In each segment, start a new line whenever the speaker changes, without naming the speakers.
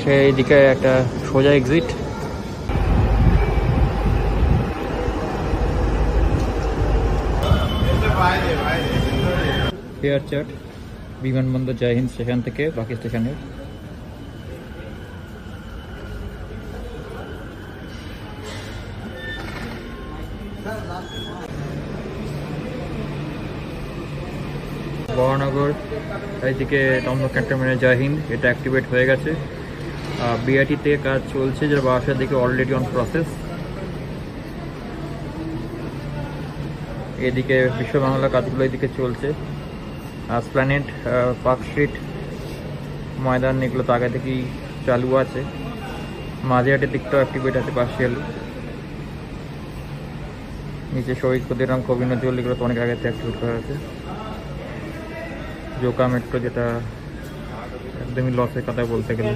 সেইদিকে একটা সোজা এক্সিট। ফেয়ার চার্ট বিমানবন্দর জয় হিন্দ স্টেশন থেকে বাকি স্টেশনের। বরানগর এইদিকে দমদম ক্যান্টনমেন্টে জয় হিন্দ, এটা অ্যাক্টিভেট হয়ে গেছে। বিআরটিতে কাজ চলছে, যেটা বারাসাতের দিকে অলরেডি অন প্রসেস। এদিকে বিশ্ব বাংলা কাজগুলো এদিকে চলছে। এসপ্ল্যানেড, পার্ক স্ট্রিট, ময়দান, এগুলো তো আগে থেকেই চালু আছে। মাঝেহাটের দিকটাও অ্যাক্টিভেট আছে পার্শিয়ালি। নিচে শহীদ ক্ষুদিরাম, কবি নজরুল, এগুলো তো অনেক আগে থেকে অ্যাক্টিভেট করা আছে। জোকা মেট্রো, যেটা একদমই লসের কথা বলতে গেলে।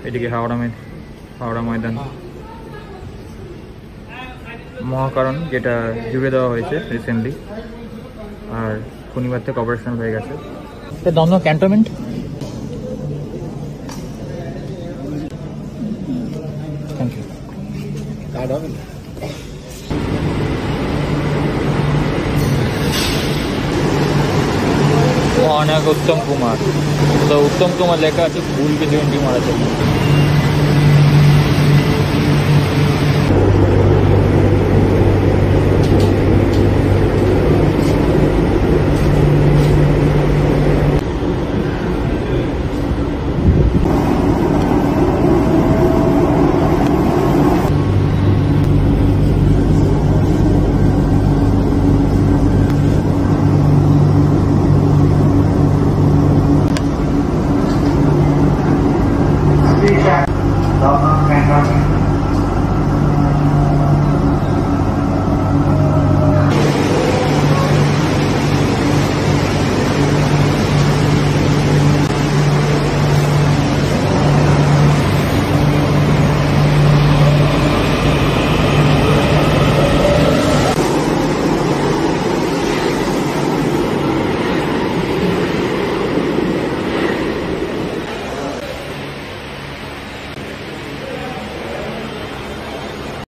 এদিকে হাওড়া ময়দান, মহাকারণ, যেটা জুড়ে দেওয়া হয়েছে রিসেন্টলি, আর শনিবার থেকে অপারেশন হয়ে গেছে। দমদম ক্যান্টনমেন্ট অনেক উত্তম কুমার, তো উত্তম কুমার লেখা আছে, ভুল কিছু মারা যাবে।